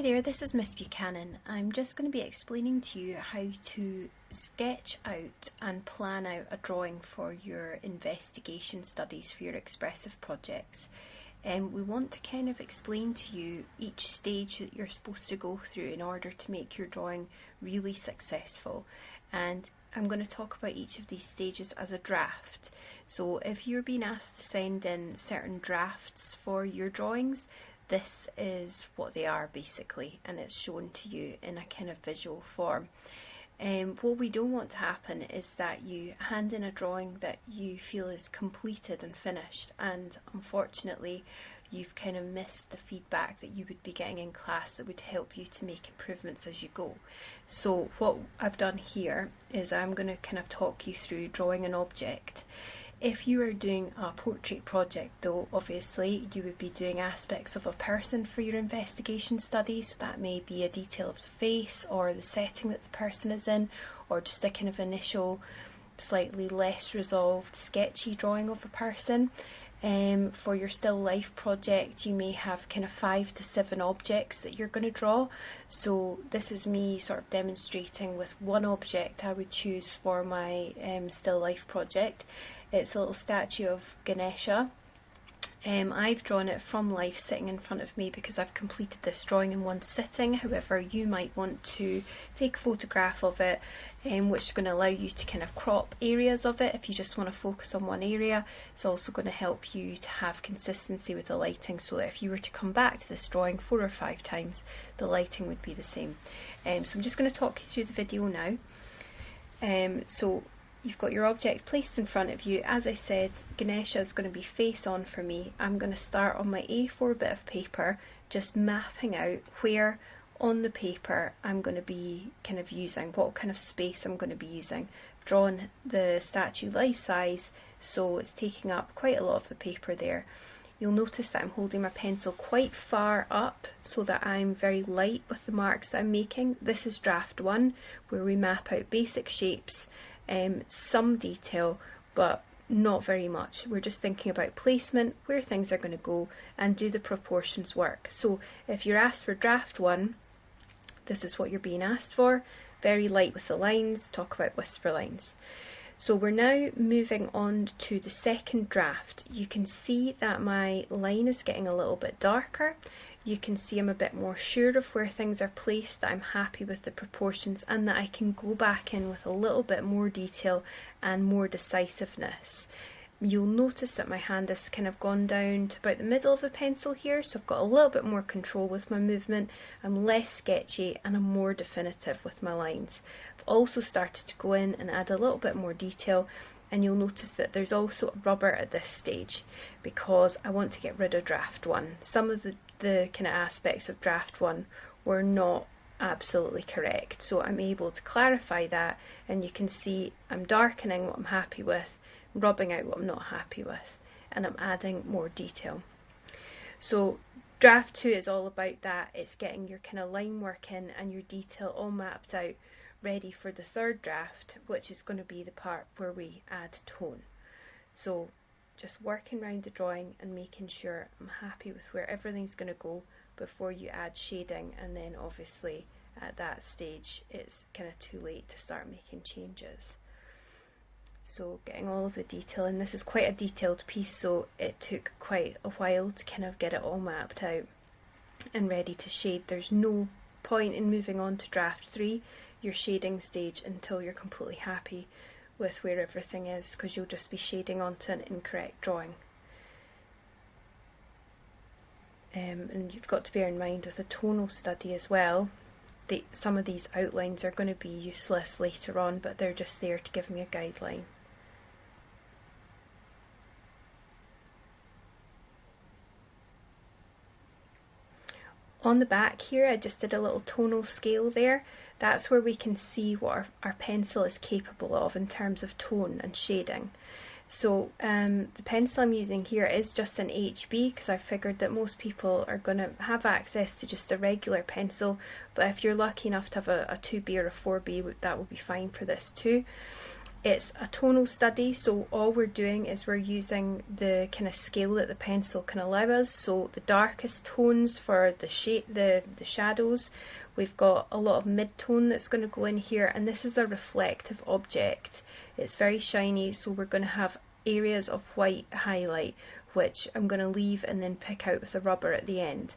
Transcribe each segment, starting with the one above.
Hi there, this is Miss Buchanan. I'm just going to be explaining to you how to sketch out and plan out a drawing for your investigation studies for your expressive projects. We want to kind of explain to you each stage that you're supposed to go through in order to make your drawing really successful. And I'm going to talk about each of these stages as a draft. So if you're being asked to send in certain drafts for your drawings, this is what they are basically, and it's shown to you in a kind of visual form. What we don't want to happen is that you hand in a drawing that you feel is completed and finished, and unfortunately you've kind of missed the feedback that you would be getting in class that would help you to make improvements as you go. So what I've done here is I'm going to kind of talk you through drawing an object. If you are doing a portrait project though, obviously you would be doing aspects of a person for your investigation studies. So that may be a detail of the face or the setting that the person is in, or just a kind of initial, slightly less resolved, sketchy drawing of a person. For your still life project, you may have kind of 5 to 7 objects that you're going to draw. So this is me sort of demonstrating with one object I would choose for my still life project. It's a little statue of Ganesha. I've drawn it from life sitting in front of me because I've completed this drawing in one sitting. However, you might want to take a photograph of it, which is going to allow you to kind of crop areas of it if you just want to focus on one area. It's also going to help you to have consistency with the lighting, so that if you were to come back to this drawing 4 or 5 times, the lighting would be the same. So I'm just going to talk you through the video now. So you've got your object placed in front of you. As I said, Ganesha is going to be face on for me. I'm going to start on my A4 bit of paper, just mapping out where on the paper I'm going to be kind of using, what kind of space I'm going to be using. I've drawn the statue life size, so it's taking up quite a lot of the paper there. You'll notice that I'm holding my pencil quite far up so that I'm very light with the marks that I'm making. This is draft 1, where we map out basic shapes, some detail, but not very much. We're just thinking about placement, where things are going to go, and do the proportions work. So if you're asked for draft 1, this is what you're being asked for. Very light with the lines, talk about whisper lines. So we're now moving on to the second draft. You can see that my line is getting a little bit darker. You can see I'm a bit more sure of where things are placed, that I'm happy with the proportions, and that I can go back in with a little bit more detail and more decisiveness. You'll notice that my hand has kind of gone down to about the middle of the pencil here, so I've got a little bit more control with my movement. I'm less sketchy and I'm more definitive with my lines. I've also started to go in and add a little bit more detail, and you'll notice that there's also a rubber at this stage because I want to get rid of draft 1. Some of the kind of aspects of draft 1 were not absolutely correct, so I'm able to clarify that, and you can see I'm darkening what I'm happy with, rubbing out what I'm not happy with, and I'm adding more detail. So draft 2 is all about that. It's getting your kind of line work in and your detail all mapped out, ready for the third draft, which is going to be the part where we add tone. So just working around the drawing and making sure I'm happy with where everything's going to go before you add shading, and then obviously at that stage it's kind of too late to start making changes. So getting all of the detail, and this is quite a detailed piece, so it took quite a while to kind of get it all mapped out and ready to shade. There's no point in moving on to draft 3, your shading stage, until you're completely happy with where everything is, because you'll just be shading onto an incorrect drawing. And you've got to bear in mind with a tonal study as well, some of these outlines are going to be useless later on, but they're just there to give me a guideline. On the back here, I just did a little tonal scale there. That's where we can see what our pencil is capable of in terms of tone and shading. So the pencil I'm using here is just an HB, because I figured that most people are going to have access to just a regular pencil, but if you're lucky enough to have a 2B or a 4B, that will be fine for this too. It's a tonal study, so all we're doing is we're using the kind of scale that the pencil can allow us. So the darkest tones for the shadows, we've got a lot of mid-tone that's going to go in here, and this is a reflective object. It's very shiny, so we're going to have areas of white highlight, which I'm going to leave and then pick out with a rubber at the end.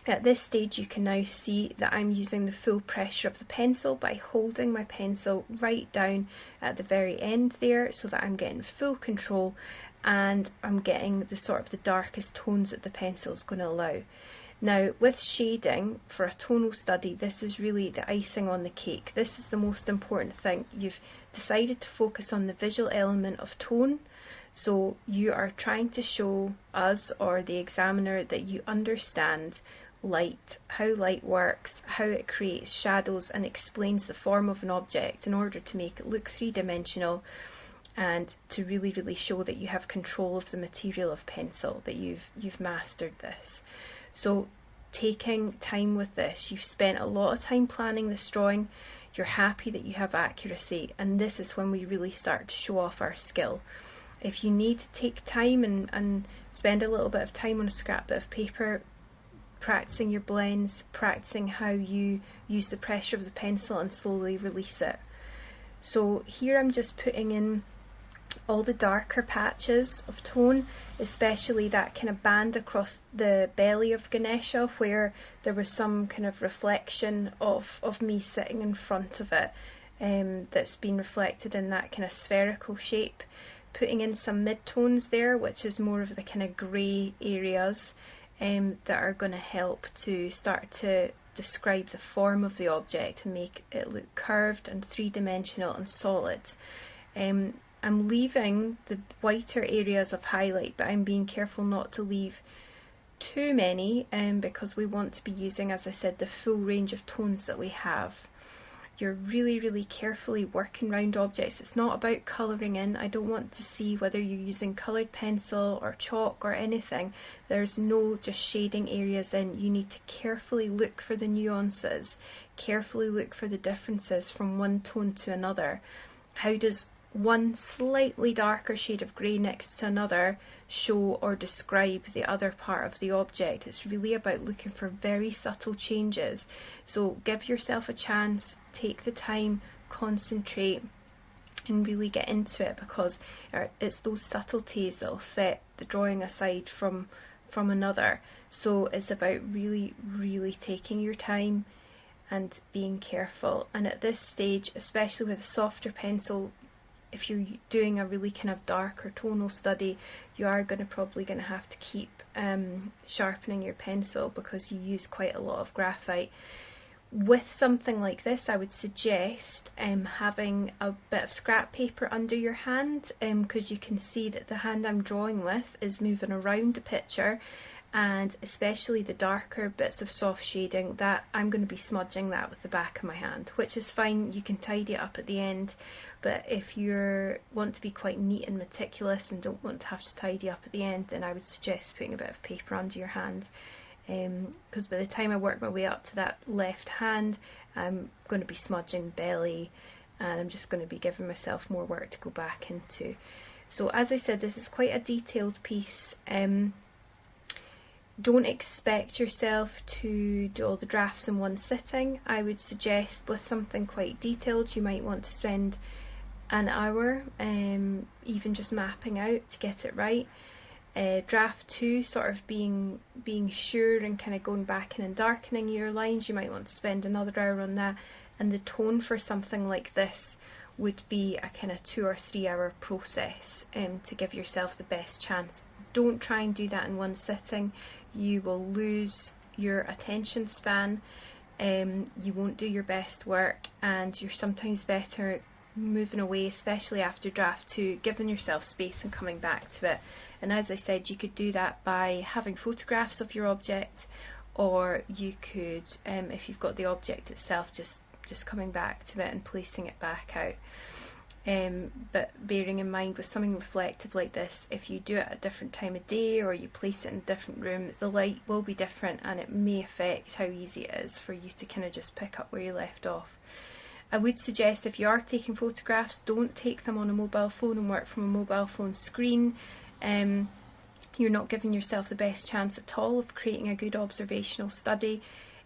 At this stage you can now see that I'm using the full pressure of the pencil by holding my pencil right down at the very end there, so that I'm getting full control and I'm getting the sort of the darkest tones that the pencil is going to allow. Now with shading for a tonal study, this is really the icing on the cake. This is the most important thing. You've decided to focus on the visual element of tone. So you are trying to show us or the examiner that you understand light, how light works, how it creates shadows and explains the form of an object in order to make it look three-dimensional, and to really show that you have control of the material of pencil, that you've mastered this. So taking time with this, you've spent a lot of time planning this drawing, you're happy that you have accuracy, and this is when we really start to show off our skill. If you need to take time and spend a little bit of time on a scrap bit of paper, practicing your blends, practicing how you use the pressure of the pencil and slowly release it. So here I'm just putting in all the darker patches of tone, especially that kind of band across the belly of Ganesha where there was some kind of reflection of me sitting in front of it, that's been reflected in that kind of spherical shape. Putting in some mid-tones there, which is more of the kind of grey areas that are going to help to start to describe the form of the object and make it look curved and three-dimensional and solid. I'm leaving the whiter areas of highlight, but I'm being careful not to leave too many because we want to be using, as I said, the full range of tones that we have. You're really carefully working around objects. It's not about colouring in. I don't want to see whether you're using coloured pencil or chalk or anything. There's no just shading areas in. You need to carefully look for the nuances, carefully look for the differences from one tone to another. How does one slightly darker shade of grey next to another show or describe the other part of the object? It's really about looking for very subtle changes. So give yourself a chance, take the time, concentrate and really get into it, because it's those subtleties that will set the drawing aside from another. So it's about really taking your time and being careful. And at this stage, especially with a softer pencil, if you're doing a really kind of darker tonal study, you are probably going to have to keep sharpening your pencil because you use quite a lot of graphite. With something like this, I would suggest having a bit of scrap paper under your hand, because you can see that the hand I'm drawing with is moving around the picture, and especially the darker bits of soft shading, that I'm going to be smudging that with the back of my hand, which is fine. You can tidy it up at the end, but if you want to be quite neat and meticulous and don't want to have to tidy up at the end, then I would suggest putting a bit of paper under your hand, because by the time I work my way up to that left hand, I'm going to be smudging belly, and I'm just going to be giving myself more work to go back into. So as I said, this is quite a detailed piece. Don't expect yourself to do all the drafts in one sitting. I would suggest with something quite detailed, you might want to spend an hour, even just mapping out to get it right. Draft 2, sort of being sure and kind of going back in and darkening your lines, you might want to spend another hour on that. And the tone for something like this would be a kind of 2 or 3 hour process to give yourself the best chance. Don't try and do that in one sitting. You will lose your attention span, you won't do your best work, and you're sometimes better moving away, especially after draft 2, giving yourself space and coming back to it. And as I said, you could do that by having photographs of your object, or you could, if you've got the object itself, just coming back to it and placing it back out. But bearing in mind, with something reflective like this, if you do it at a different time of day or you place it in a different room, the light will be different and it may affect how easy it is for you to kind of just pick up where you left off. I would suggest if you are taking photographs, don't take them on a mobile phone and work from a mobile phone screen. You're not giving yourself the best chance at all of creating a good observational study.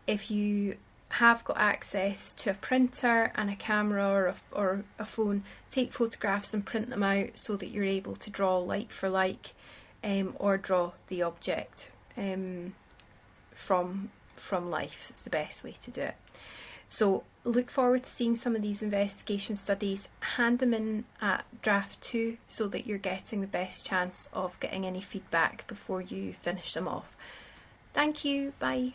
If you have got access to a printer and a camera or a phone, take photographs and print them out so that you're able to draw like for like, or draw the object from life. It's the best way to do it. So look forward to seeing some of these investigation studies. Hand them in at draft 2 so that you're getting the best chance of getting any feedback before you finish them off. Thank you. Bye.